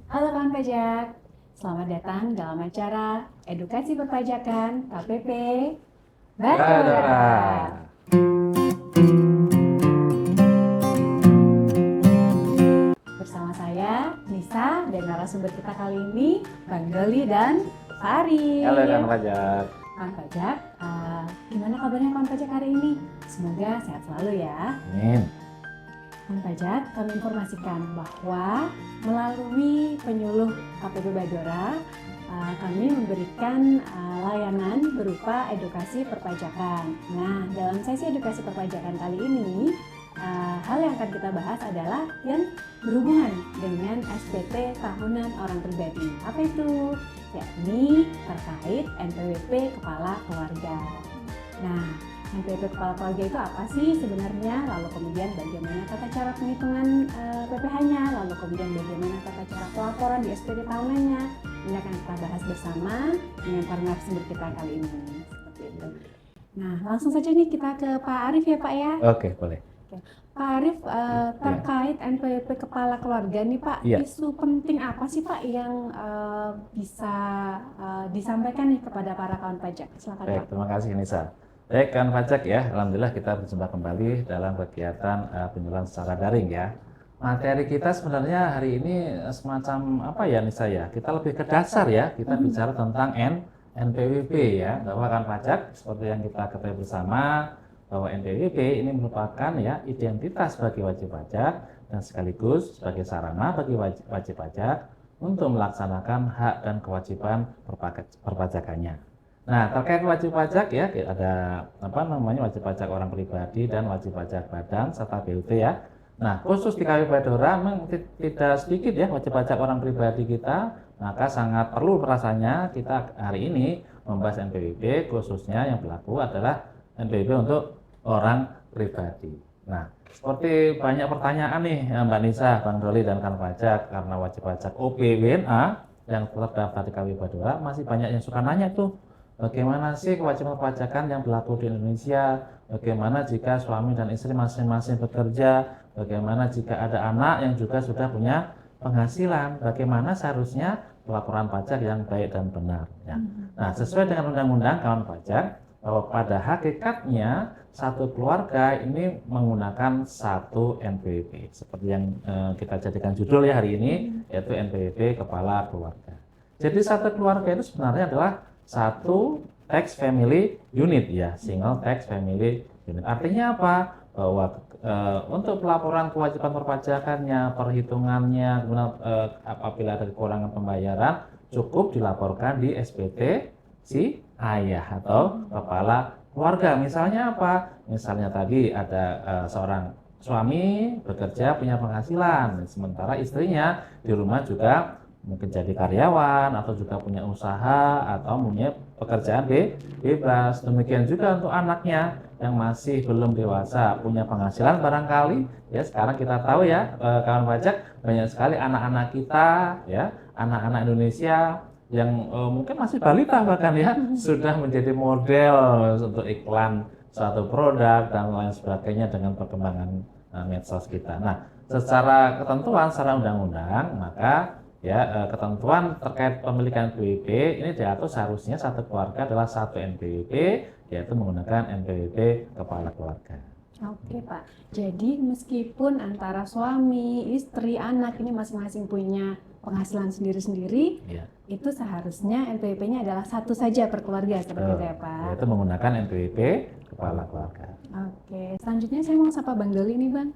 Halo kawan pajak, selamat datang dalam acara Edukasi Perpajakan KPP Badora. Badora. Bersama saya, Nisa, dan narasumber kita kali ini, Bang Doli dan Pak Arif. Halo kawan pajak. Kawan pajak, gimana kabarnya kawan pajak hari ini? Semoga sehat selalu ya. Amin. Kawan pajak, kami informasikan bahwa melalui penyuluh KPP Badora, kami memberikan layanan berupa edukasi perpajakan. Nah, dalam sesi edukasi perpajakan kali ini, hal yang akan kita bahas adalah yang berhubungan dengan SPT tahunan orang pribadi. Apa itu? Yakni terkait NPWP Kepala Keluarga. Nah, NPWP Kepala Keluarga itu apa sih sebenarnya? Lalu kemudian bagaimana tata cara penghitungan PPh-nya? Lalu kemudian bagaimana tata cara pelaporan di SPT tahunannya? Ini akan kita bahas bersama dengan para narasumber kita kali ini. Seperti itu. Nah, langsung saja nih kita ke Pak Arif ya Pak ya. Oke, boleh. Pak Arif, terkait NPWP Kepala Keluarga nih Pak, isu penting apa sih Pak yang bisa disampaikan nih kepada para kawan pajak? Silakan Baik, Pak. terima kasih Nisa. Baik kawan pajak ya, alhamdulillah kita berjumpa kembali dalam kegiatan penyuluhan secara daring ya. Materi kita sebenarnya hari ini semacam apa ya Nisa ya? Kita lebih ke dasar ya, kita bicara tentang NPWP ya, bahwa kawan pajak seperti yang kita ketahui bersama bahwa NPWP ini merupakan ya identitas bagi wajib pajak dan sekaligus sebagai sarana bagi wajib pajak untuk melaksanakan hak dan kewajiban perpajakannya. Nah, terkait wajib pajak ya ada wajib pajak orang pribadi dan wajib pajak badan serta BUT ya. Nah, khusus di KPP Badora memang tidak sedikit ya wajib pajak orang pribadi kita, maka sangat perlu rasanya kita hari ini membahas NPWP khususnya yang berlaku adalah NPWP untuk orang pribadi. Nah, seperti banyak pertanyaan nih Mbak Nisa, Bang Doli dan kan pajak karena wajib pajak OPWNA yang terdaftar di KPP Badora masih banyak yang suka nanya tuh, bagaimana sih kewajiban perpajakan yang berlaku di Indonesia? Bagaimana jika suami dan istri masing-masing bekerja? Bagaimana jika ada anak yang juga sudah punya penghasilan? Bagaimana seharusnya pelaporan pajak yang baik dan benar? Ya. Nah, sesuai dengan undang-undang kawan pajak, bahwa pada hakikatnya satu keluarga ini menggunakan satu NPWP seperti yang kita jadikan judul ya hari ini, yaitu NPWP Kepala Keluarga. Jadi satu keluarga itu sebenarnya adalah satu tax family unit ya, single tax family unit. Artinya apa? Bahwa untuk pelaporan kewajiban perpajakannya, perhitungannya, kemudian apabila ada kekurangan pembayaran cukup dilaporkan di SPT si ayah atau kepala keluarga. Misalnya apa? Misalnya tadi ada seorang suami bekerja punya penghasilan, sementara istrinya di rumah juga mungkin jadi karyawan atau juga punya usaha atau punya pekerjaan bebas. Demikian juga untuk anaknya yang masih belum dewasa punya penghasilan barangkali ya. Sekarang kita tahu ya kawan pajak, banyak sekali anak-anak kita ya, anak-anak Indonesia yang mungkin masih balita bahkan ya sudah menjadi model untuk iklan suatu produk dan lain sebagainya dengan perkembangan medsos kita. Nah, secara ketentuan secara undang-undang maka ya ketentuan terkait pemilikan NPWP ini diatur seharusnya satu keluarga adalah satu NPWP, yaitu menggunakan NPWP kepala keluarga. Oke Pak, jadi meskipun antara suami, istri, anak ini masing-masing punya penghasilan sendiri-sendiri, itu seharusnya NPWP-nya adalah satu saja per keluarga seperti itu ya Pak? Yaitu menggunakan NPWP kepala keluarga. Oke, selanjutnya saya mau sapa Bang Doli nih Bang.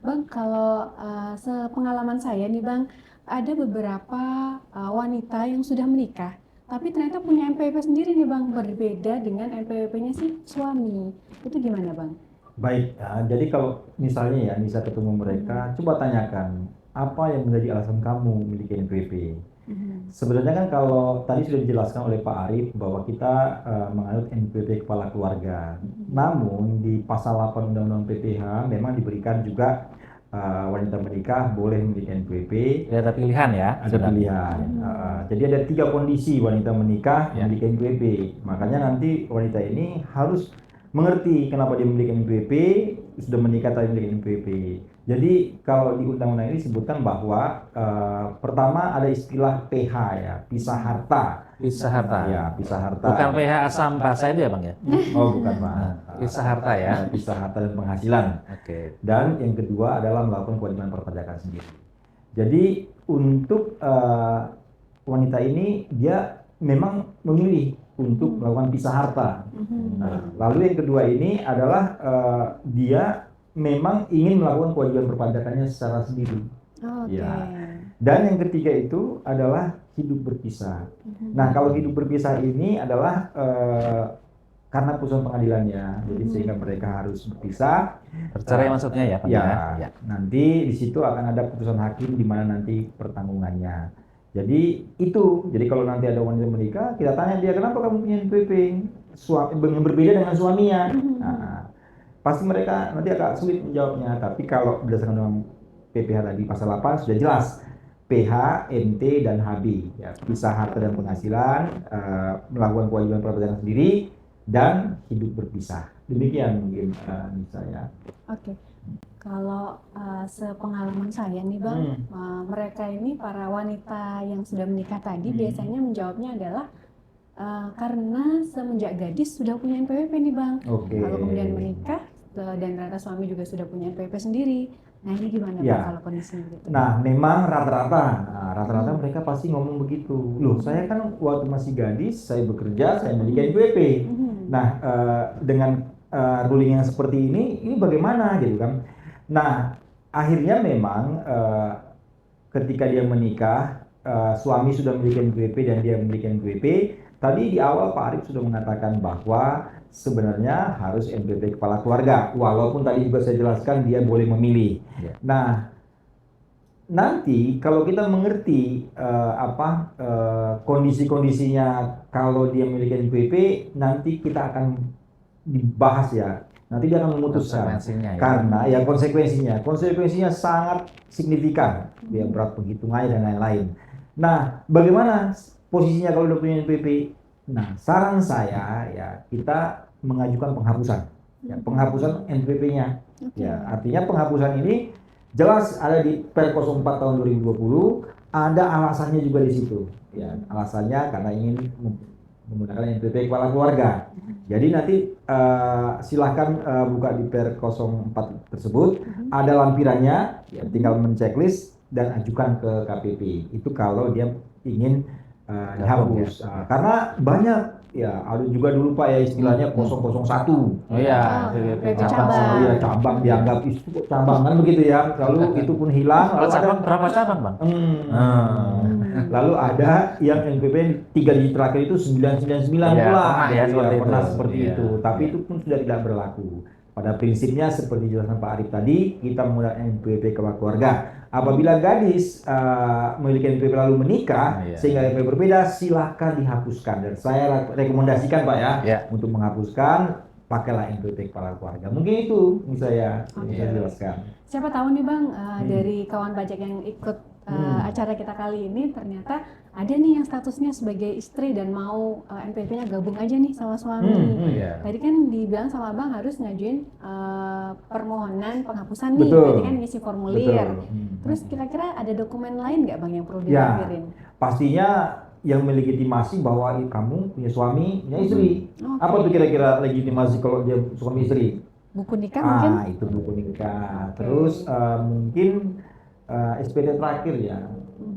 Bang, kalau sepengalaman saya nih Bang, ada beberapa wanita yang sudah menikah, tapi ternyata punya NPWP sendiri nih Bang, berbeda dengan NPWP-nya si suami. Itu gimana Bang? Baik, jadi kalau misalnya ya Nisa ketemu mereka, coba tanyakan apa yang menjadi alasan kamu memiliki NPWP. Sebenarnya kan kalau tadi sudah dijelaskan oleh Pak Arif bahwa kita menganut NPWP kepala keluarga. Namun di pasal 8 Undang-Undang PPh memang diberikan juga wanita menikah boleh memiliki NPWP. Ada pilihan ya? Ada pilihan. Jadi ada 3 kondisi wanita menikah memiliki NPWP. Makanya nanti wanita ini harus mengerti kenapa dia memiliki NPWP, sudah menikah tapi memiliki NPWP. Jadi kalau di undang-undang ini disebutkan bahwa pertama ada istilah PH ya, pisah harta. Pisah harta. Ya, pisah harta. Bukan PH asam bahasa itu ya Bang ya? Oh, bukan Pak. Pisah harta ya. Pisah harta dan penghasilan. Oke. Dan yang kedua adalah melakukan kewajiban perpajakan sendiri. Jadi untuk wanita ini dia memang memilih untuk melakukan pisah harta. Nah, lalu yang kedua ini adalah dia memang ingin melakukan kewajiban perpajakannya secara sendiri. Oke. Ya. Dan yang ketiga itu adalah hidup berpisah. Nah, kalau hidup berpisah ini adalah karena putusan pengadilannya, jadi sehingga mereka harus berpisah. Bercerai maksudnya ya, Pak? Ya. Nanti di situ akan ada putusan hakim di mana nanti pertanggungannya. Jadi itu, jadi kalau nanti ada wanita menikah, kita tanya dia kenapa kamu punya NPWP yang berbeda dengan suaminya. Nah, pasti mereka nanti agak sulit menjawabnya. Tapi kalau berdasarkan undang PPH tadi pasal 8 sudah jelas. PH, MT, dan HB, ya, pisah harta dan penghasilan, melakukan kewajiban perpajakan sendiri, dan hidup berpisah. Demikian mungkin saya. Oke. Kalau sepengalaman saya nih Bang, mereka ini para wanita yang sudah menikah tadi biasanya menjawabnya adalah karena semenjak gadis sudah punya NPWP nih Bang. Oke. Kalau kemudian menikah dan ternyata suami juga sudah punya NPWP sendiri. Nah ini gimana Ya. Bang kalau kondisinya gitu? Nah, memang rata-rata mereka pasti ngomong begitu. Loh, saya kan waktu masih gadis, saya bekerja, saya memiliki NPWP. Nah, dengan ruling yang seperti ini bagaimana gitu kan? Nah, akhirnya memang ketika dia menikah, suami sudah memiliki NPWP dan dia memiliki NPWP. Tadi di awal Pak Arif sudah mengatakan bahwa sebenarnya harus NPWP kepala keluarga, walaupun tadi juga saya jelaskan dia boleh memilih. Ya. Nah, nanti kalau kita mengerti kondisi-kondisinya kalau dia memiliki NPWP, nanti kita akan dibahas ya. Nanti dia akan memutuskan karena ya konsekuensinya sangat signifikan, ya berat penghitungannya dan lain-lain. Nah, bagaimana posisinya kalau udah punya NPWP? Nah, saran saya ya kita mengajukan penghapusan, ya, penghapusan NPWP-nya. Ya, artinya penghapusan ini jelas ada di Per 04 tahun 2020, ada alasannya juga di situ. Ya, alasannya karena ingin menggunakan NPWP kepala keluarga. Jadi nanti silahkan buka di Per 04 tersebut, ada lampirannya, ya, tinggal menceklis dan ajukan ke KPP. Itu kalau dia ingin dihapus. Karena banyak ya, ada juga dulu Pak ya istilahnya 001. Oh iya, cabang. Iya, cabang dianggap itu kok cabang kan begitu ya. Lalu itu pun hilang. Kalau cabang berapa cabang, Bang? Lalu ada yang NPWP 3 digit terakhir itu 999 pula. Pernah seperti itu. Tapi itu pun sudah tidak berlaku. Pada prinsipnya seperti dijelaskan Pak Arif tadi, kita menggunakan NPWP kepala keluarga. Apabila gadis memiliki NPWP lalu menikah, sehingga NPWP berbeda, silahkan dihapuskan. Dan saya rekomendasikan Pak ya, untuk menghapuskan, pakailah NPWP kepala keluarga. Mungkin itu bisa saya jelaskan. Siapa tahu nih Bang, dari kawan pajak yang ikut acara kita kali ini ternyata ada nih yang statusnya sebagai istri dan mau NPWP-nya gabung aja nih sama suami. Tadi kan dibilang sama Bang harus ngajuin permohonan penghapusan nih, berarti kan ngisi formulir. Terus kira-kira ada dokumen lain nggak Bang yang perlu dilampirin? Pastinya yang melegitimasi bahwa kamu punya suami, punya istri. Apa tuh kira-kira legitimasi kalau dia suami istri? Buku nikah mungkin? Itu buku nikah. Terus mungkin SPT terakhir ya.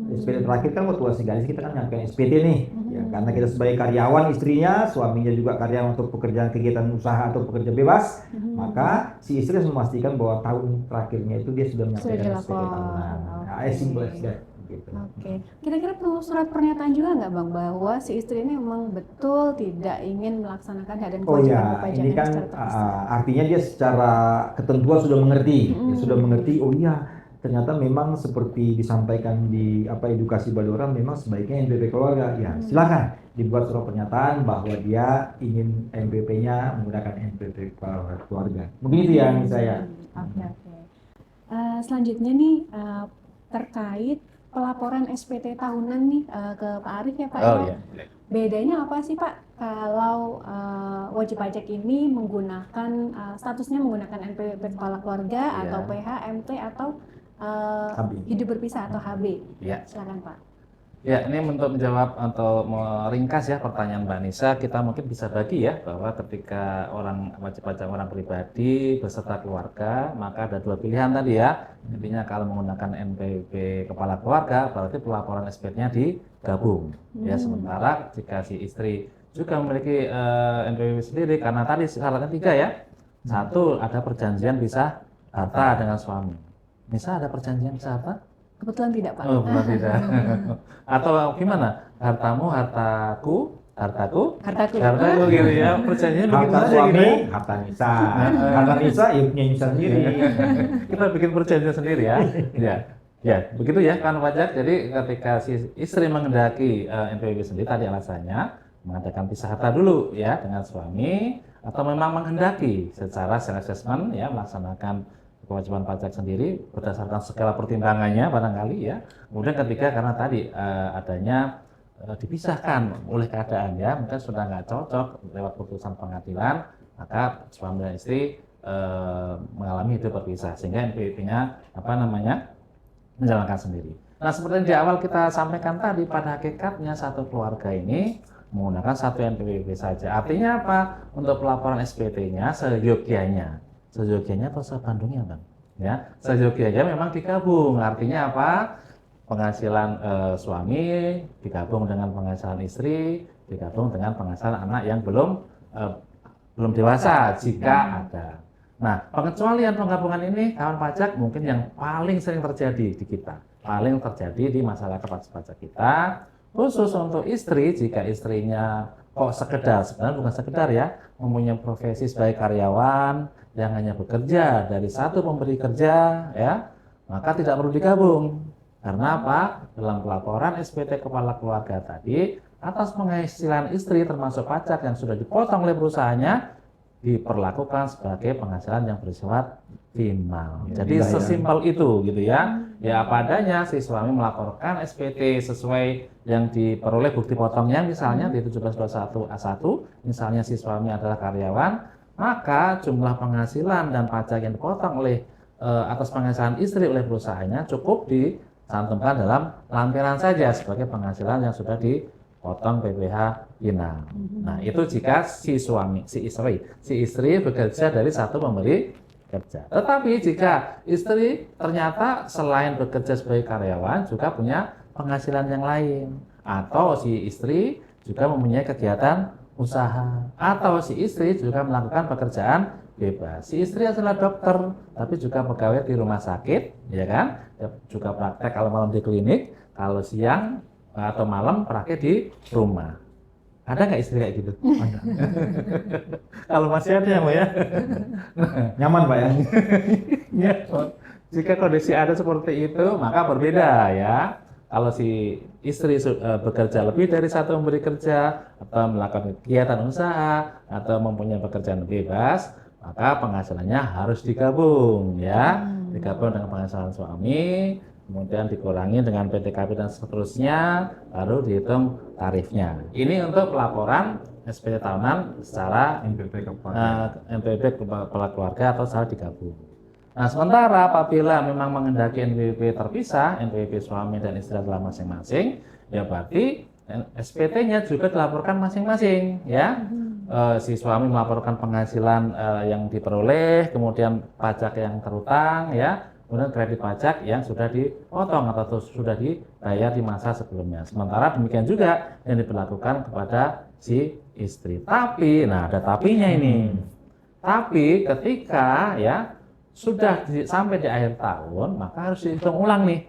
SPT terakhir kan waktu masih gadis kita kan nyampein SPT nih. Ya, karena kita sebagai karyawan istrinya, suaminya juga karyawan untuk pekerjaan kegiatan usaha atau pekerja bebas, maka si istri harus memastikan bahwa tahun terakhirnya itu dia sudah menyampaikan SPT tahunan. Simple as that. Gitu. Kira-kira perlu surat pernyataan juga nggak Bang bahwa si istri ini memang betul tidak ingin melaksanakan hak dan kewajiban perpajakan ini kan secara terpisah? Artinya dia secara ketentuan sudah mengerti, sudah mengerti. Oh iya, ternyata memang seperti disampaikan di edukasi Badora memang sebaiknya NPWP keluarga. Ya, silakan dibuat surat pernyataan bahwa dia ingin NPWP-nya menggunakan NPWP keluarga. Mungkin itu ya saya. Oke. Selanjutnya nih terkait pelaporan SPT tahunan nih ke Pak Arif ya Pak. Bedanya apa sih Pak kalau wajib pajak ini menggunakan statusnya menggunakan NPWP kepala keluarga Iya. atau PH, MT atau HB. hidup berpisah atau HB. Ya. Silakan Pak. Ya, ini untuk menjawab atau meringkas ya pertanyaan Mbak Nisa, kita mungkin bisa bagi ya bahwa ketika orang wajib pajak orang pribadi beserta keluarga, maka ada dua pilihan tadi ya. Intinya kalau menggunakan NPWP kepala keluarga, berarti pelaporan SPT-nya digabung. Ya, sementara jika si istri juga memiliki NPWP sendiri, karena tadi syaratnya 3 ya. Satu, ada perjanjian pisah harta dengan suami. Nisa ada perjanjian pisah harta? Kebetulan tidak Pak. Oh, benar tidak. Atau gimana? Hartamu, hartaku, hartaku, hartaku gitu ya. Perjanjiannya begitu Harta aja suami, gitu. harta Nisa. Harta Nisa, ya punya Nisa sendiri. Kita bikin perjanjian sendiri ya. Ya. Ya, begitu ya kan pajak. Jadi ketika si istri menghendaki NPWP sendiri tadi alasannya mengadakan pisah harta dulu ya dengan suami, atau memang menghendaki secara self assessment ya melaksanakan kewajiban pajak sendiri berdasarkan segala pertimbangannya barangkali ya. Kemudian ketiga karena tadi adanya dipisahkan oleh keadaan ya, mungkin sudah nggak cocok lewat putusan pengadilan, maka suami dan istri mengalami hidup berpisah sehingga NPWP-nya menjalankan sendiri. Nah, seperti yang di awal kita sampaikan tadi, pada hakikatnya satu keluarga ini menggunakan satu NPWP saja. Artinya apa? Untuk pelaporan SPT-nya seyogyanya atau sebandungnya Bang? Ya, seyogyanya memang digabung. Artinya apa? Penghasilan suami digabung dengan penghasilan istri, digabung dengan penghasilan anak yang belum dewasa jika ada. Nah, pengecualian penggabungan ini kawan pajak mungkin yang paling sering terjadi di kita, paling terjadi di masyarakat wajib pajak kita, khusus untuk istri jika istrinya kok sekedar, sebenarnya bukan sekedar ya, mempunyai profesi sebagai karyawan yang hanya bekerja dari satu pemberi kerja ya, maka tidak perlu digabung. Karena apa? Dalam pelaporan SPT kepala keluarga tadi, atas penghasilan istri termasuk pajak yang sudah dipotong oleh perusahaannya diperlakukan sebagai penghasilan yang bersifat final. Ya, jadi sesimpel itu gitu ya. Ya apa adanya, si suami melaporkan SPT sesuai yang diperoleh bukti potongnya, misalnya di 1721A1, misalnya si suami adalah karyawan, maka jumlah penghasilan dan pajak yang dipotong oleh atas penghasilan istri oleh perusahaannya cukup dicantumkan dalam lampiran saja sebagai penghasilan yang sudah dipotong PPh final. Nah, itu jika si istri bekerja dari satu pemberi kerja. Tetapi jika istri ternyata selain bekerja sebagai karyawan juga punya penghasilan yang lain, atau si istri juga mempunyai kegiatan usaha, atau si istri juga melakukan pekerjaan bebas. Si istri adalah dokter tapi juga pegawai di rumah sakit, ya kan? Juga praktek kalau malam di klinik, kalau siang atau malam praktek di rumah. Ada nggak istri kayak gitu? Ada. Kalau masih ada ya, Mbak ya. Nyaman Pak ya? Ya, jika kondisi ada seperti itu, maka berbeda ya. Kalau si istri bekerja lebih dari satu pemberi kerja, atau melakukan kegiatan usaha, atau mempunyai pekerjaan bebas, maka penghasilannya harus digabung ya. Digabung dengan penghasilan suami, kemudian dikurangi dengan PTKP dan seterusnya, baru dihitung tarifnya. Ini untuk pelaporan SPT tahunan secara NPWP kepala keluarga atau secara digabung. Nah, sementara apabila memang menghendaki NPWP terpisah, NPWP suami dan istri adalah masing-masing, ya berarti SPT-nya juga dilaporkan masing-masing, ya. Si suami melaporkan penghasilan yang diperoleh, kemudian pajak yang terutang, ya. Kemudian kredit pajak yang sudah dipotong atau sudah dibayar di masa sebelumnya. Sementara demikian juga yang diberlakukan kepada si istri. Tapi, nah ada tapinya ini. Tapi ketika ya sudah sampai di akhir tahun, maka harus dihitung ulang nih,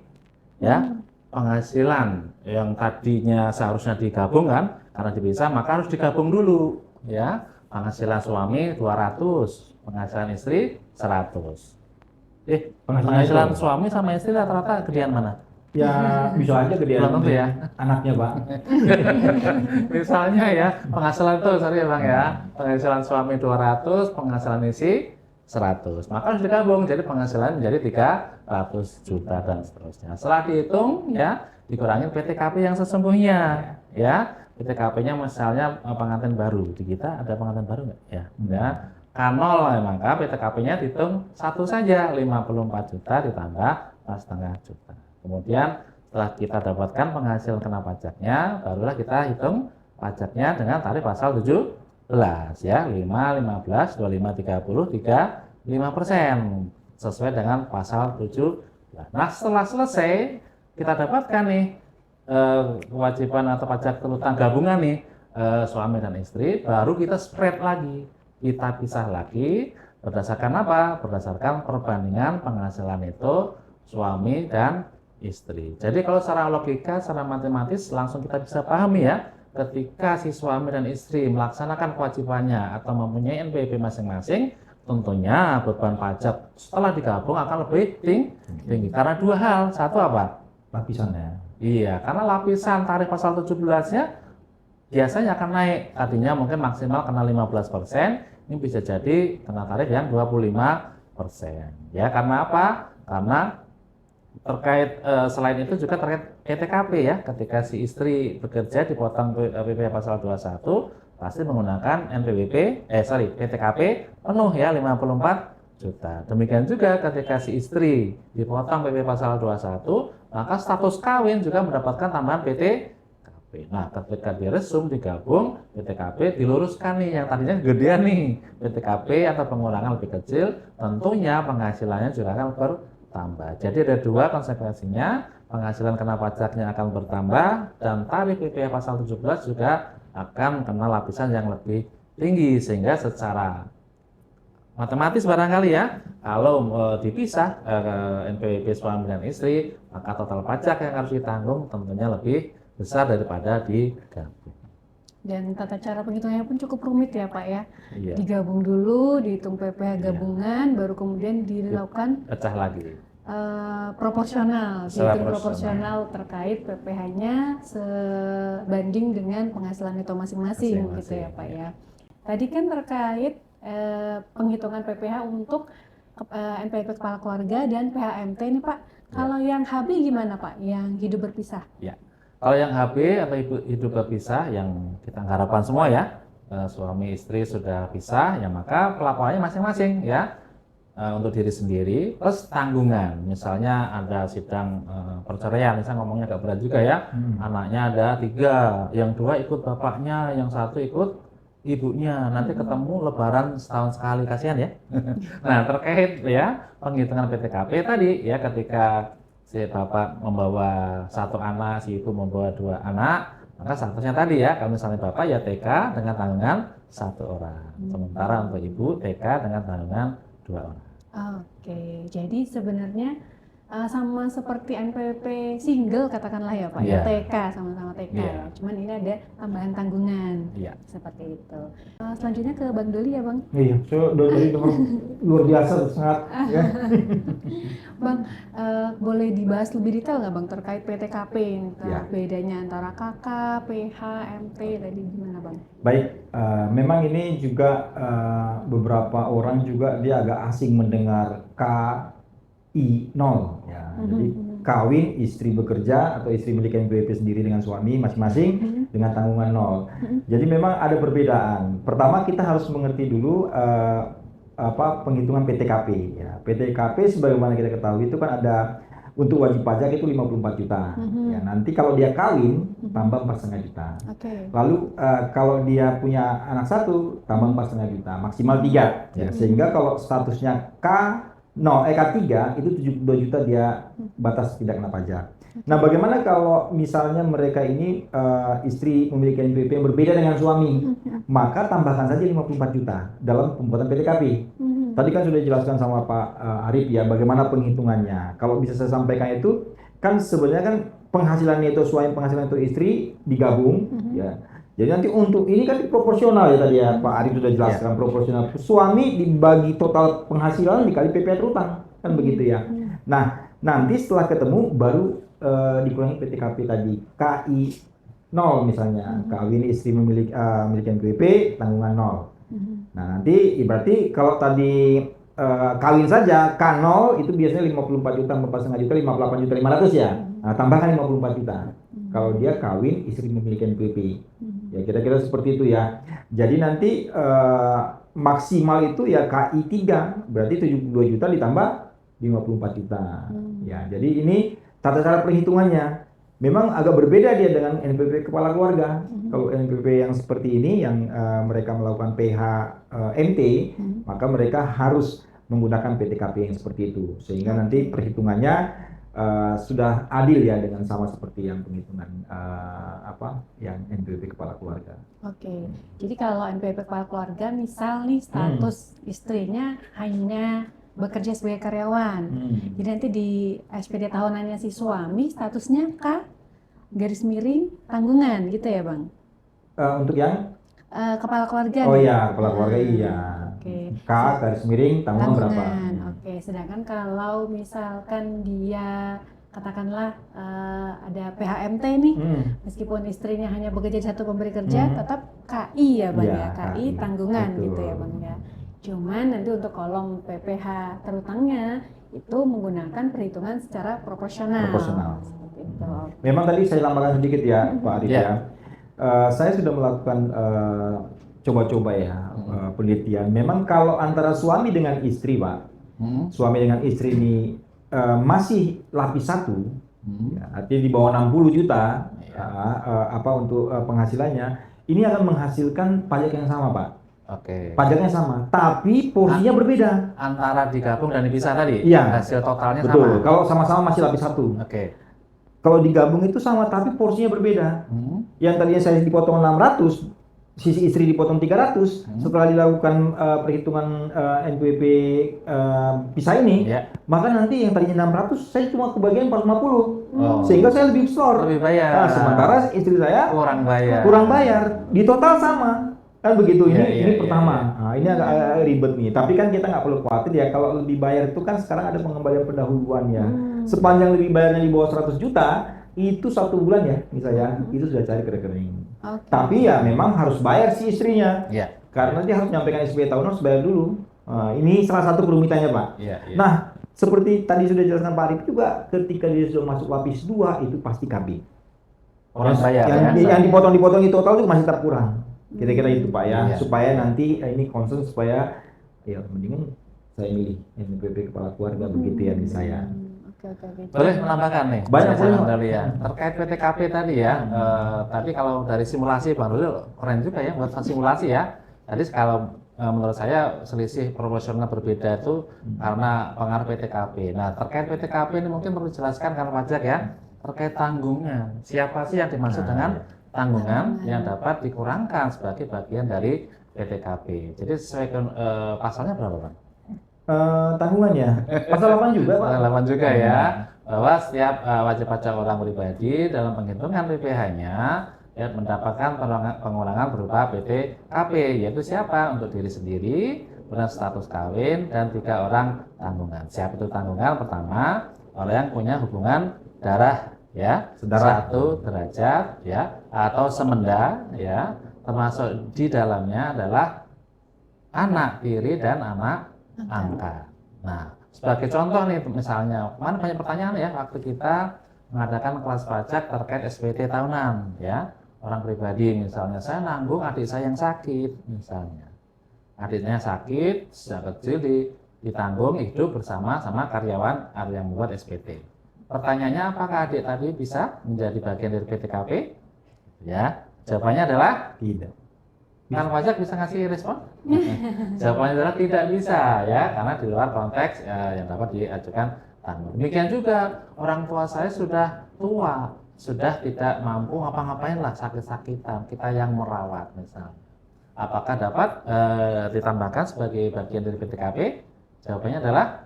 ya penghasilan yang tadinya seharusnya digabung kan, karena dipisah maka harus digabung dulu, ya penghasilan suami 200, penghasilan istri 100. Penghasilan suami sama istri rata-rata gedean mana? Ya bisa aja gedean Belum tentu ya. Anaknya Pak. Misalnya ya penghasilan itu sorry ya Bang ya, penghasilan suami 200, penghasilan istri 100, maka harus digabung jadi penghasilan menjadi 300 juta dan seterusnya. Setelah dihitung ya dikurangi PTKP yang sesungguhnya ya, PTKP-nya misalnya pengantin baru. Di kita ada pengantin baru nggak? Ya, enggak. K0 maka PTKP-nya dihitung satu saja, 54 juta ditambah 4,5 juta. Kemudian setelah kita dapatkan penghasilan kena pajaknya, barulah kita hitung pajaknya dengan tarif pasal 17 ya, 5, 15, 25, 30, 35% sesuai dengan pasal 17. Nah, setelah selesai kita dapatkan nih kewajiban atau pajak terutang gabungan nih suami dan istri, baru kita spread lagi, kita pisah lagi berdasarkan apa? Berdasarkan perbandingan penghasilan itu suami dan istri. Jadi kalau secara logika, secara matematis langsung kita bisa pahami ya, ketika si suami dan istri melaksanakan kewajibannya atau mempunyai NPWP masing-masing, tentunya beban pajak setelah digabung akan lebih tinggi. Karena dua hal, satu apa? Lapisannya. Iya, karena lapisan tarif pasal 17-nya biasanya akan naik. Tadinya mungkin maksimal kena 15%, ini bisa jadi kena tarif yang 25%. Ya, karena apa? Karena terkait selain itu juga terkait PTKP ya, ketika si istri bekerja dipotong PPh pasal 21 pasti menggunakan PTKP penuh ya 54 juta. Demikian juga ketika si istri dipotong PP pasal 21, maka status kawin juga mendapatkan tambahan PTKP. Nah, ketika diresum digabung PTKP diluruskan nih yang tadinya gedean nih PTKP atau pengurangan lebih kecil, tentunya penghasilannya juga akan bertambah. Jadi ada dua konsekuensinya, penghasilan kena pajaknya akan bertambah dan tarif PPh pasal 17 juga akan kena lapisan yang lebih tinggi, sehingga secara matematis barangkali ya, kalau dipisah NPWP suami dan istri, maka total pajak yang harus ditanggung tentunya lebih besar daripada digabung. Dan tata cara penghitungannya pun cukup rumit ya Pak ya. Iya. Digabung dulu, dihitung PPh gabungan, baru kemudian dilakukan pecah lagi. Proporsional, dihitung Proporsional. proporsional terkait PPh-nya sebanding dengan penghasilan itu masing-masing gitu ya Pak ya. Tadi kan terkait penghitungan PPh untuk NPWP kepala keluarga dan PHMT nih Pak. Kalau yang HB gimana Pak? Yang hidup berpisah? Ya. Kalau yang HB atau hidup berpisah yang kita harapkan semua ya, suami istri sudah pisah, ya maka pelaporannya masing-masing ya, untuk diri sendiri plus tanggungan. Misalnya ada sidang perceraian, misalnya ngomongnya agak berat juga ya, anaknya ada 3, yang 2 ikut bapaknya, yang 1 ikut ibunya, nanti ketemu lebaran setahun sekali, kasihan ya. Nah, terkait ya penghitungan PTKP tadi ya, ketika si bapak membawa 1 anak, si ibu membawa 2 anak, maka statusnya tadi ya, kalau misalnya bapak ya TK dengan tanggungan 1 orang, sementara untuk ibu TK dengan tanggungan 2 orang. Oke, jadi sebenarnya sama seperti NPWP single katakanlah ya Pak, ya TK, sama-sama TK ya. Cuman ini ada tambahan tanggungan, seperti itu. Selanjutnya ke Bang Doli ya Bang. Iya, dari luar biasa sangat ya. Bang, boleh dibahas lebih detail nggak Bang terkait PTKP ini, bedanya antara KK, PH, MT tadi gimana Bang? Baik, memang ini juga beberapa orang juga dia agak asing mendengar KI0 ya. Jadi kawin, istri bekerja atau istri memiliki NPWP sendiri dengan suami masing-masing dengan tanggungan 0. Jadi memang ada perbedaan. Pertama kita harus mengerti dulu penghitungan PTKP ya. PTKP sebagaimana kita ketahui itu kan ada untuk wajib pajak itu 54 juta. Ya, nanti kalau dia kawin tambah 4,5 juta. Lalu kalau dia punya anak 1 tambah 4,5 juta, maksimal 3 ya. Sehingga kalau statusnya K3 itu 72 juta dia batas tidak kena pajak. Nah, bagaimana kalau misalnya mereka ini istri memiliki NPWP yang berbeda dengan suami, maka tambahkan saja 54 juta dalam pembuatan PTKP. Tadi kan sudah dijelaskan sama Pak Arif ya bagaimana penghitungannya. Kalau bisa saya sampaikan itu kan sebenarnya kan penghasilannya itu suami, penghasilan itu istri digabung ya. Jadi nanti untuk ini kan proporsional ya tadi ya Pak Arif sudah jelaskan proporsional. Suami dibagi total penghasilan dikali PPh terutang kan begitu ya. Nah, nanti setelah ketemu baru dikurangi PTKP tadi KI 0 misalnya, kawin istri memiliki NPWP tanggungan 0. Nah, nanti berarti kalau tadi kawin saja K0 itu biasanya 54 juta, 4,5 juta, 58 juta 500 ya. Nah, tambahkan 54 juta. Kalau dia kawin, istri memiliki NPWP. Ya kira-kira seperti itu ya. Jadi nanti maksimal itu ya KI 3, berarti 72 juta ditambah 54 juta. Ya, jadi ini tata cara perhitungannya. Memang agak berbeda dia dengan NPWP kepala keluarga. Kalau NPWP yang seperti ini, yang mereka melakukan PH MT, maka mereka harus menggunakan PTKP yang seperti itu. Sehingga nanti perhitungannya sudah adil ya, dengan sama seperti yang penghitungan yang NPWP kepala keluarga. Oke, jadi kalau NPWP kepala keluarga, misal nih status istrinya hanya bekerja sebagai karyawan, jadi nanti di SPD tahunannya si suami statusnya K garis miring tanggungan gitu ya Bang? Untuk yang kepala keluarga oh nih. iya, kepala keluarga iya. Oke. K garis miring tanggungan berapa? Oke, sedangkan kalau misalkan dia katakanlah ada PHMT nih, meskipun istrinya hanya bekerja di satu pemberi kerja, tetap KI ya Bang ya, KI tanggungan. Betul. Gitu ya Bang ya. Cuman nanti untuk kolom PPH terutangnya itu menggunakan perhitungan secara proporsional. Seperti itu. Memang tadi saya tambahkan sedikit ya Pak Arif ya. Saya sudah melakukan coba-coba ya penelitian. Memang kalau antara suami dengan istri Pak, suami dengan istri ini masih lapis 1, ya, artinya di bawah 60 juta untuk penghasilannya, ini akan menghasilkan pajak yang sama Pak. Oke. Pajaknya sama, tapi porsinya berbeda. Antara digabung dan dipisah tadi? Iya. Hasil totalnya betul. sama? Kalau sama-sama masih lapis 1. Oke. Kalau digabung itu sama, tapi porsinya berbeda. Yang tadinya saya dipotong 600, sisi istri dipotong 300, setelah dilakukan perhitungan NPWP pisah ini, maka nanti yang tadinya 600, saya cuma kebagian 450. Sehingga saya lebih besar. Lebih bayar. Nah, sementara istri saya kurang bayar. Di total sama. Kan begitu, ini pertama. Nah, ini agak ribet nih. Tapi kan kita nggak perlu khawatir ya, kalau lebih bayar itu kan sekarang ada pengembalian pendahuluan ya. Sepanjang lebih bayarnya di bawah 100 juta, itu 1 bulan ya, misalnya, itu sudah cari ke rekening. Tapi ya memang harus bayar si istrinya. Karena dia harus menyampaikan SPT tahunan, harus bayar dulu. Ini salah satu kerumitannya Pak. Nah, seperti tadi sudah dijelaskan Pak Arif juga, ketika dia sudah masuk lapis 2, itu pasti KB. Orang bayar yang dipotong di total itu masih tetap kurang. Kira-kira itu Pak ya, supaya nanti ini concern supaya ya mendingan saya milih NPWP kepala keluarga begitu ya di saya. Boleh menambahkan nih? Banyak ya. Terkait PTKP tadi ya, tadi kalau dari simulasi Bang Nuril keren juga ya buat simulasi ya. Tadi kalau menurut saya selisih proporsional berbeda itu karena pengaruh PTKP. Nah, terkait PTKP ini mungkin perlu dijelaskan karena pajak ya, terkait tanggungan. Siapa sih yang dimaksud dengan tanggungan yang dapat dikurangkan sebagai bagian dari PTKP. Jadi sesuai pasalnya berapa Bang? Tanggungannya pasal 8 juga Pak. Pasal 8 juga ya, bahwa setiap wajib pajak orang pribadi dalam penghitungan PPh-nya mendapatkan pengurangan berupa PTKP, yaitu siapa? Untuk diri sendiri, kemudian status kawin, dan 3 orang tanggungan. Siapa itu tanggungan? Pertama, orang yang punya hubungan darah ya, saudara 1 derajat ya, atau semenda ya, termasuk di dalamnya adalah anak tiri dan anak angkat. Nah, sebagai contoh nih, misalnya, kemarin banyak pertanyaan ya waktu kita mengadakan kelas pajak terkait SPT tahunan ya, orang pribadi misalnya, saya nanggung adik saya yang sakit misalnya, adiknya sakit sejak kecil ditanggung hidup bersama karyawan yang membuat SPT. Pertanyaannya, apakah adik tadi bisa menjadi bagian dari PTKP? Ya, jawabannya adalah tidak. Kan pajak bisa ngasih respon? Jawabannya adalah tidak bisa ya, karena di luar konteks yang dapat diajukan tanggung. Demikian juga orang tua saya sudah tua, sudah tidak mampu ngapa-ngapain lah, sakit-sakitan, kita yang merawat misalnya. Apakah dapat ditambahkan sebagai bagian dari PTKP? Jawabannya adalah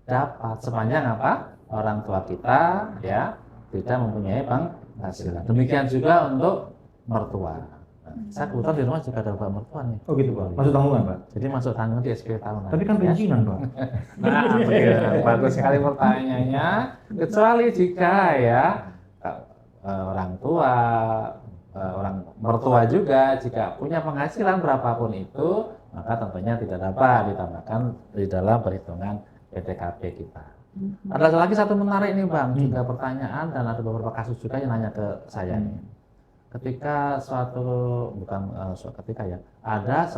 dapat, sepanjang apa? Orang tua kita ya tidak mempunyai penghasilan. Demikian juga untuk mertua. Saya kebetulan di rumah juga ada bapak mertua nih. Oh gitu Pak, masuk tanggungan Pak? Jadi masuk tanggungan di SPT tahunan. Tapi kan pensiunan Pak. Nah, bagus sekali pertanyaannya. Kecuali jika ya orang tua, orang mertua juga jika punya penghasilan berapapun itu, maka tentunya tidak dapat ditambahkan di dalam perhitungan PTKP kita. Ada lagi satu menarik nih Bang, juga pertanyaan dan ada beberapa kasus juga yang nanya ke saya nih. Ketika ketika ya, ada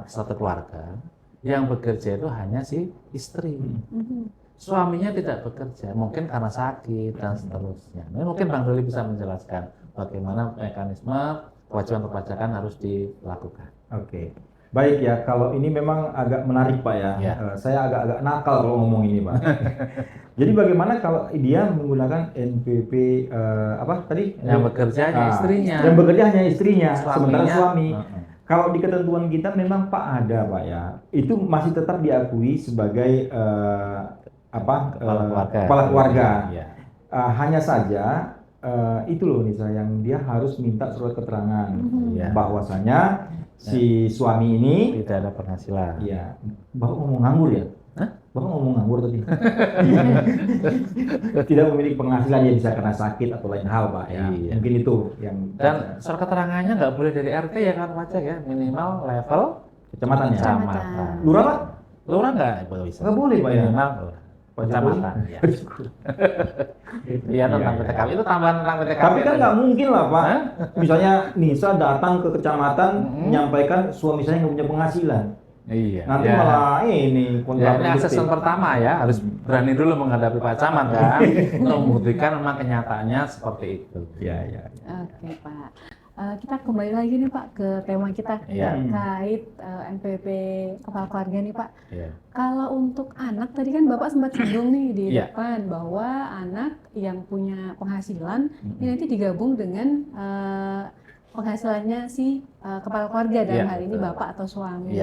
satu keluarga yang bekerja itu hanya si istri. Suaminya tidak bekerja, mungkin karena sakit dan seterusnya. Nah, mungkin Bang Doli bisa menjelaskan bagaimana mekanisme kewajiban perpajakan harus dilakukan. Oke. Baik ya, kalau ini memang agak menarik Pak ya. Ya. Saya agak nakal kalau ngomong ini Pak. Jadi bagaimana kalau dia menggunakan NPP apa tadi? Yang bekerja hanya istrinya. Yang bekerja hanya istrinya, sementara Suaminya, suami. Kalau di ketentuan kita memang Pak ada Pak ya. Itu masih tetap diakui sebagai kepala keluarga. Ya. Hanya saja itu loh Nisa yang dia harus minta surat keterangan bahwasanya si suami ini tidak ada penghasilan. Iya. Bapak ngomong nganggur ya? Hah? Bapak ngomong nganggur tadi. Tidak memiliki penghasilan ya bisa karena sakit atau lain hal Pak ya. Iya. Mungkin itu yang Dan surat keterangannya nggak boleh dari RT ya kan pajak ya, minimal level kecamatan ya. kecamatan. Lurah Pak? Lurah nggak bisa. Nggak boleh Pak ya. Minimal kecamatan. Ya. Iya tentang PTKP itu tambahan tentang PTKP. Tapi kan nggak mungkin lah Pak. Misalnya Nisa datang ke kecamatan menyampaikan suami saya nggak punya penghasilan. Iya. Nanti malah ini ya, ini asesmen pertama ya, harus berani dulu menghadapi Pak Camat kan, untuk membuktikan memang kenyataannya seperti itu. Iya. Oke Pak. Kita kembali lagi nih Pak ke tema kita terkait NPWP kepala keluarga nih Pak. Kalau untuk anak tadi kan Bapak sempat singgung nih di depan bahwa anak yang punya penghasilan ini nanti digabung dengan penghasilannya si kepala keluarga dalam hal ini Bapak atau suami.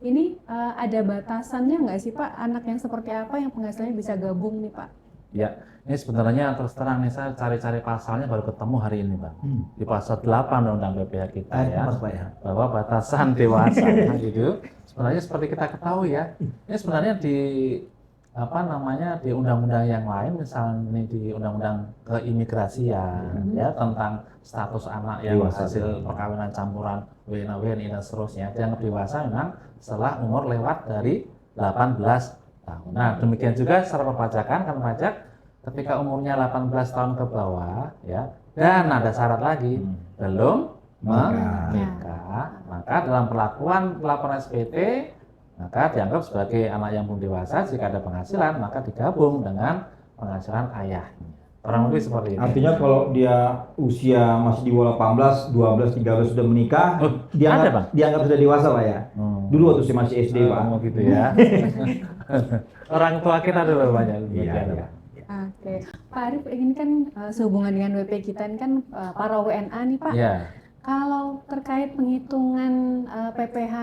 Ini ada batasannya nggak sih Pak, anak yang seperti apa yang penghasilannya bisa gabung nih Pak? Ya, ini sebenarnya terus terang nih saya cari-cari pasalnya baru ketemu hari ini Bang. Di pasal 8 Undang-Undang PPh kita bahwa batasan dewasa itu sebenarnya seperti kita ketahui ya, ini sebenarnya di di undang-undang yang lain, misalnya di undang-undang keimigrasian ya tentang status anak yang hasil perkawinan campuran WNI dan seterusnya, yang dewasa memang setelah umur lewat dari 18 tahun. Nah, demikian juga secara perpajakan kan pajak ketika umurnya 18 tahun ke bawah ya, dan ada syarat lagi belum menikah, maka dalam perlakuan pelaporan SPT maka dianggap sebagai anak yang belum dewasa. Jika ada penghasilan maka digabung dengan penghasilan ayahnya. Kurang lebih seperti itu. Artinya kalau dia usia masih di bawah 18, 12, 13 sudah menikah, dianggap sudah dewasa Pak ya. Dulu waktu saya masih SD Pak. Gitu ya. Orang tua kita dulu banyak. Iya. Oke, Pak Arief, ini kan sehubungan dengan WP kita ini kan para WNA nih Pak. Kalau terkait penghitungan PPh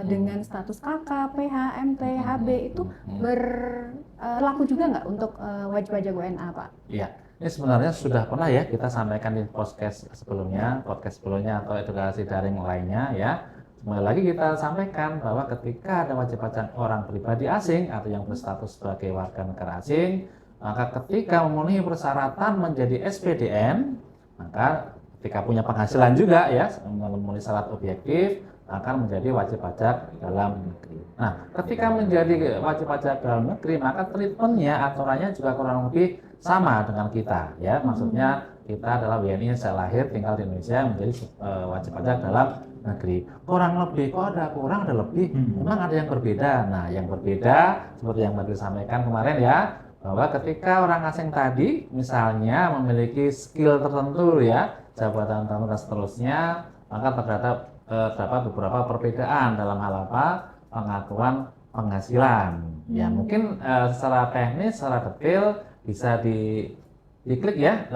dengan status KK, PH, MT, HB itu berlaku juga nggak untuk wajib pajak WNA Pak? Iya, ini sebenarnya sudah pernah ya kita sampaikan di podcast sebelumnya atau edukasi daring lainnya ya. Kembali lagi kita sampaikan bahwa ketika ada wajib pajak orang pribadi asing atau yang berstatus sebagai warga negara asing, maka ketika memenuhi persyaratan menjadi SPDN, maka ketika punya penghasilan juga ya, memenuhi syarat objektif, akan menjadi wajib pajak dalam negeri. Nah, ketika menjadi wajib pajak dalam negeri, maka treatmentnya, aturannya juga kurang lebih sama dengan kita ya. Maksudnya kita adalah WNI sejak lahir tinggal di Indonesia menjadi wajib pajak dalam negeri. Kurang lebih, kok ada kurang ada lebih, memang ada yang berbeda. Nah, yang berbeda seperti yang baru disampaikan kemarin ya, bahwa ketika orang asing tadi misalnya memiliki skill tertentu ya, jabatan tertentu dan seterusnya, maka terdapat beberapa perbedaan dalam hal pengakuan penghasilan. Ya mungkin secara teknis, secara detail bisa diklik ya,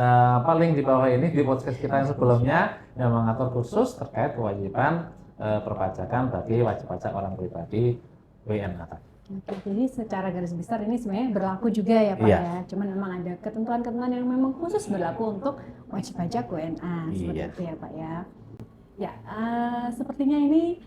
link di bawah ini di podcast kita yang sebelumnya yang mengatur khusus terkait kewajiban perpajakan bagi wajib pajak orang pribadi WNA. Oke, jadi secara garis besar ini sebenarnya berlaku juga ya Pak ya. Cuman memang ada ketentuan-ketentuan yang memang khusus berlaku untuk wajib pajak WNA seperti itu ya Pak ya. Ya, sepertinya ini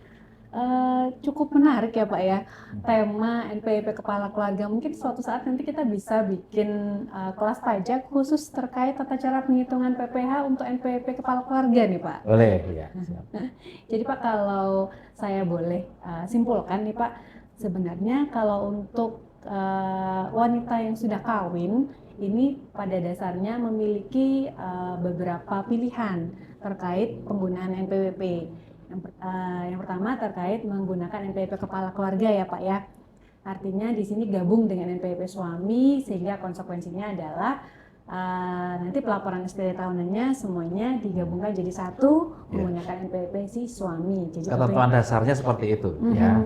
cukup menarik ya Pak ya, tema NPWP kepala keluarga. Mungkin suatu saat nanti kita bisa bikin kelas pajak khusus terkait tata cara penghitungan PPh untuk NPWP kepala keluarga nih Pak. Boleh ya. Jadi Pak, kalau saya boleh simpulkan nih Pak, sebenarnya kalau untuk wanita yang sudah kawin ini pada dasarnya memiliki beberapa pilihan terkait penggunaan NPWP. Yang pertama terkait menggunakan NPWP kepala keluarga ya Pak ya. Artinya di sini gabung dengan NPWP suami, sehingga konsekuensinya adalah nanti pelaporan SPT tahunannya semuanya digabungkan jadi satu menggunakan NPWP si suami. Jadi ketentuan dasarnya seperti itu ya.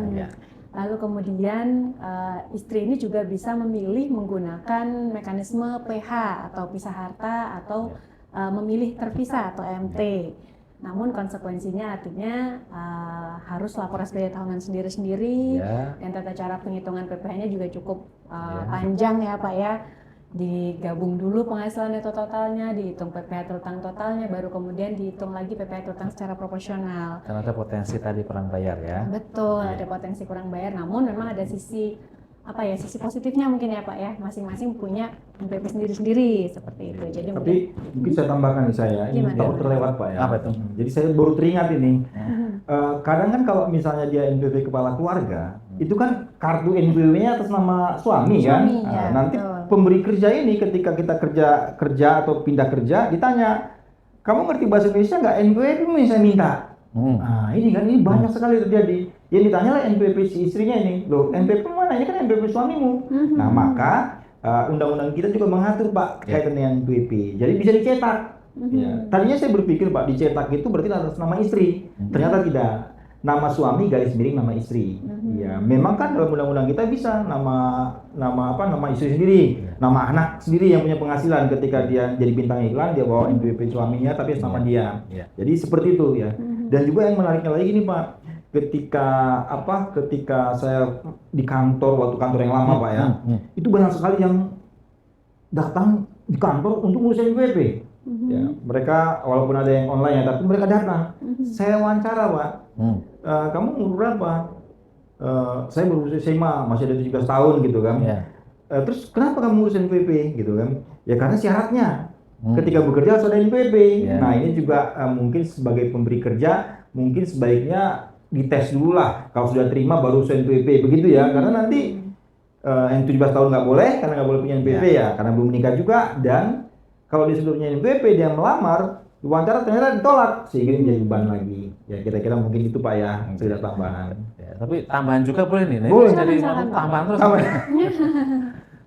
Lalu kemudian istri ini juga bisa memilih menggunakan mekanisme PH atau pisah harta atau memilih terpisah atau MT. Namun konsekuensinya artinya harus lapor SPT tahunan sendiri-sendiri dan tata cara penghitungan PPh-nya juga cukup panjang ya Pak ya. Digabung dulu penghasilan neto totalnya, dihitung PPh terutang totalnya, baru kemudian dihitung lagi PPh terutang secara proporsional. Karena ada potensi tadi kurang bayar ya. Betul, ada potensi kurang bayar. Namun memang ada sisi sisi positifnya mungkin ya Pak ya. Masing-masing punya NPWP sendiri-sendiri seperti itu. Jadi tapi mungkin saya tambahkan nih saya, ini takut terlewat Pak ya. Apa itu? Jadi saya baru teringat ini. Kadang kan kalau misalnya dia NPWP kepala keluarga, itu kan kartu NPWP-nya atas nama suami kan. Ya, nanti betul. pemberi kerja ini ketika kita kerja atau pindah kerja ditanya, kamu ngerti bahasa Indonesia nggak? NPWP saya minta. Nah ini kan ini banyak sekali terjadi. Yang ditanya lah NPWP si istrinya ini, loh NPWP mana? Ini kan NPWP suamimu. Nah maka undang-undang kita juga mengatur Pak kaitan dengan NPWP. Jadi bisa dicetak. Ya. Tadinya saya berpikir Pak dicetak itu berarti atas nama istri. Ternyata tidak. Nama suami garis miring nama istri. Ya, memang kan dalam undang-undang kita bisa nama istri sendiri, nama anak sendiri yang punya penghasilan ketika dia jadi bintang iklan dia bawa NPWP suaminya tapi sama dia. Jadi seperti itu ya. Dan juga yang menariknya lagi nih Pak, ketika saya di kantor waktu kantor yang lama Pak ya, itu banyak sekali yang datang di kantor untuk ngurus NPWP. Ya, mereka walaupun ada yang online ya, tapi mereka datang. Saya wawancara Pak, kamu umur berapa? Saya baru SMA, masih ada 17 tahun gitu kan. Terus kenapa kamu ngurus NPWP gitu kan? Ya karena syaratnya ketika bekerja harus ada NPWP. Nah ini juga mungkin sebagai pemberi kerja mungkin sebaiknya dites dulu lah. Kalau sudah terima baru NPWP begitu ya. Karena nanti yang 17 tahun nggak boleh karena nggak boleh punya NPWP ya, karena belum menikah juga. Dan kalau dia sudah punya NPWP dia melamar, wawancara ternyata ditolak sehingga menjadi beban lagi. Ya kira-kira mungkin itu Pak ya, sudah tambahan. Ya, tapi tambahan juga boleh nih. Boleh. Jadi tambahan terus.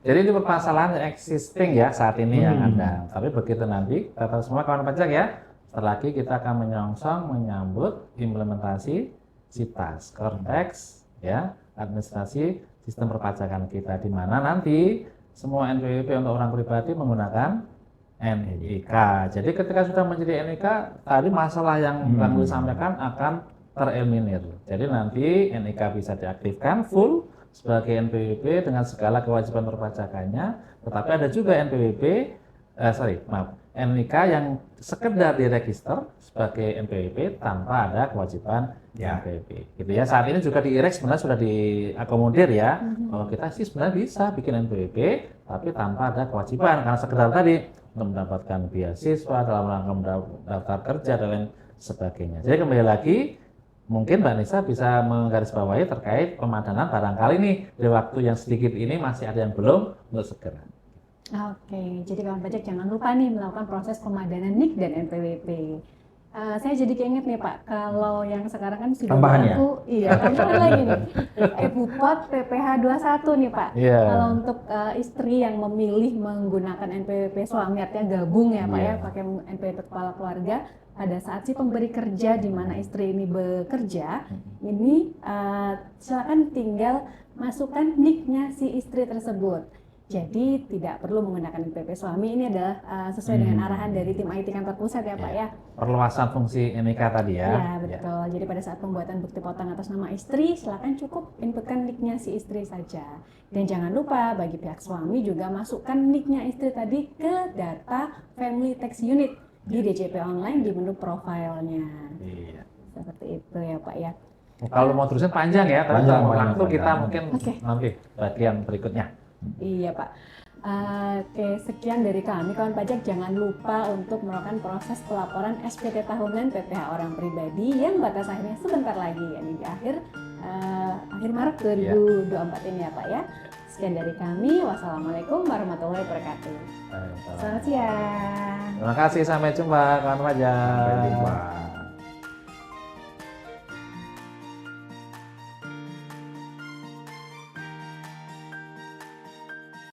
Jadi ini permasalahan existing ya saat ini yang ada. Tapi begitu nanti kita semua kawan pajak ya, setelah lagi kita akan menyongsong menyambut implementasi CITAS, Cortex ya, administrasi sistem perpajakan kita, di mana nanti semua NPWP untuk orang pribadi menggunakan NIK. Jadi ketika sudah menjadi NIK, tadi masalah yang Bang Louis sampaikan akan tereliminir. Jadi nanti NIK bisa diaktifkan full sebagai NPWP dengan segala kewajiban perpajakannya, tetapi ada juga NIK yang sekedar diregister sebagai NPWP tanpa ada kewajiban NPWP. Gitu ya. Saat ini juga di IREX sebenarnya sudah diakomodir ya. Kalau kita sih sebenarnya bisa bikin NPWP tapi tanpa ada kewajiban karena sekedar tadi untuk mendapatkan beasiswa dalam rangka mendaftar kerja dan lain sebagainya. Jadi kembali lagi mungkin Mbak Nisa bisa menggarisbawahi terkait pemadanan barangkali nih di waktu yang sedikit ini masih ada yang belum untuk segera. Oke, jadi kawan pajak jangan lupa nih melakukan proses pemadanan NIK dan NPWP. Saya jadi keinget nih Pak, kalau yang sekarang kan sudah berlaku, tambahan lagi nih, Bupot PPh 21 nih Pak. Kalau untuk istri yang memilih menggunakan NPWP suami, artinya gabung ya Pak ya, pakai NPWP kepala keluarga, pada saat si pemberi kerja di mana istri ini bekerja, ini silakan tinggal masukkan NIK-nya si istri tersebut. Jadi tidak perlu menggunakan NPWP suami. Ini adalah sesuai dengan arahan dari tim IT kantor pusat ya Pak ya. Perluasan fungsi NIK tadi ya. Ya betul. Jadi pada saat pembuatan bukti potong atas nama istri, silakan cukup inputkan NIK-nya si istri saja. Dan jangan lupa bagi pihak suami juga masukkan NIK-nya istri tadi ke data Family Tax Unit di DJP Online di menu profilnya. Seperti itu ya Pak ya. Kalau mau terusin panjang ya, tapi waktu kita mungkin nanti bagian berikutnya. Iya Pak. Oke, sekian dari kami kawan pajak. Jangan lupa untuk melakukan proses pelaporan SPT tahunan PPh orang pribadi yang batas akhirnya sebentar lagi, yakni di akhir Maret 2024 ini ya Pak ya. Sekian dari kami. Wassalamualaikum warahmatullahi wabarakatuh. Baik, Selamat siang. Terima kasih, sampai jumpa kawan pajak. Sampai jumpa.